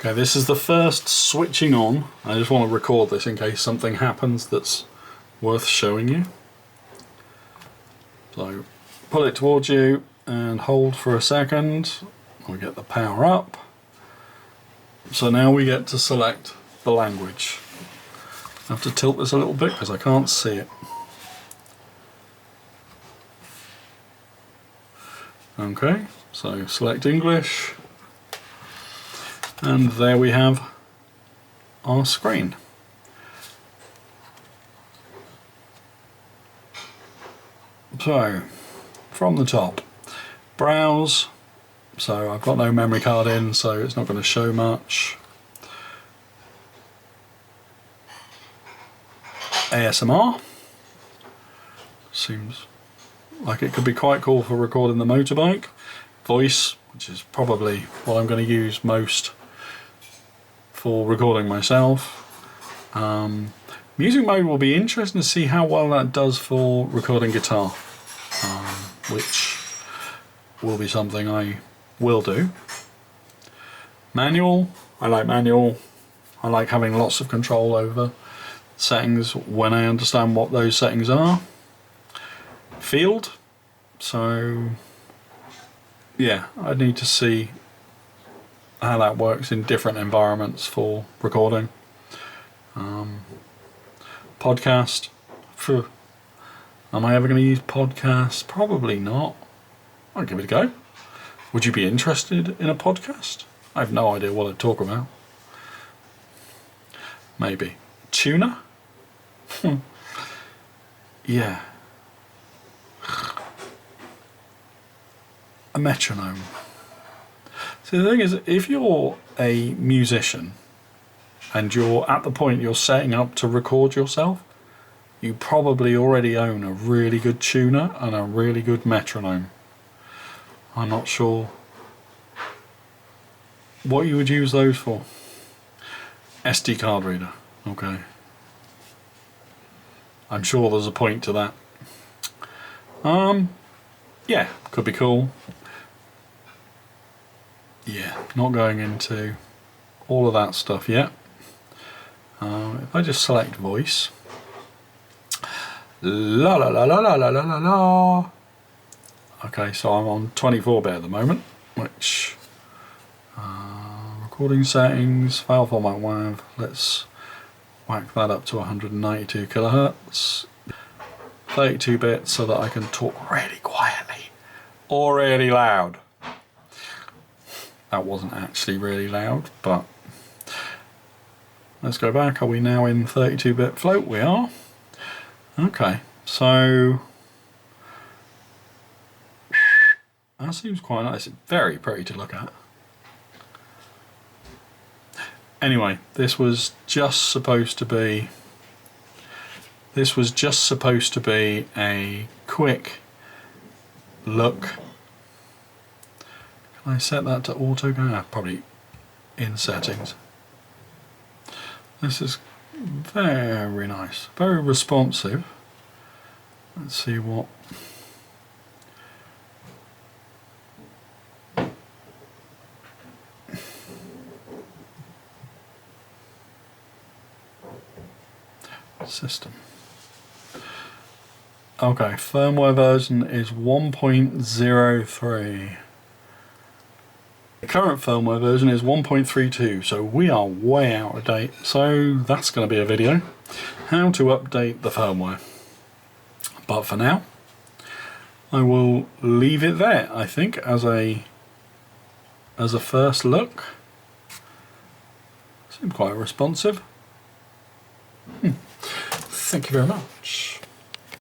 Okay, this is the first switching on. I just want to record this in case something happens that's worth showing you. So pull it towards you and hold for a second. We get the power up. So now we get to select the language. I have to tilt this a little bit because I can't see it. Okay, so select English. And there we have our screen. So, from the top, browse. So I've got no memory card in, so it's not going to show much. ASMR. Seems like it could be quite cool for recording the motorbike. Voice, which is probably what I'm going to use most for recording myself. Music mode will be interesting to see how well that does for recording guitar, which will be something I will do. Manual, I like manual. I like having lots of control over settings when I understand what those settings are. Field, so yeah, I need to see how that works in different environments for recording. Podcast. Am I ever going to use podcasts? Probably not. I'll give it a go. Would you be interested in a podcast? I have no idea what I'd talk about. Maybe. Tuner? Yeah. A metronome. See, the thing is, if you're a musician and you're at the point you're setting up to record yourself, you probably already own a really good tuner and a really good metronome. I'm not sure what you would use those for. SD card reader, okay. I'm sure there's a point to that. Yeah, could be cool. Yeah, not going into all of that stuff yet. If I just select voice, la la la la la la la la. Okay, so I'm on 24-bit at the moment, which recording settings, file format WAV. Let's whack that up to 192 kilohertz, 32-bit, so that I can talk really quietly or really loud. That wasn't actually really loud, but let's go back. Are we now in 32-bit float? We are. Okay, so that seems quite nice. It's very pretty to look at. Anyway, this was just supposed to be a quick look. Can I set that to auto go? Probably in settings. This is very nice, very responsive. Let's see what. System. Okay, firmware version is 1.03. The current firmware version is 1.32, so we are way out of date. So that's going to be a video, how to update the firmware. But for now, I will leave it there, I think, as a first look. Seems quite responsive. Thank you very much.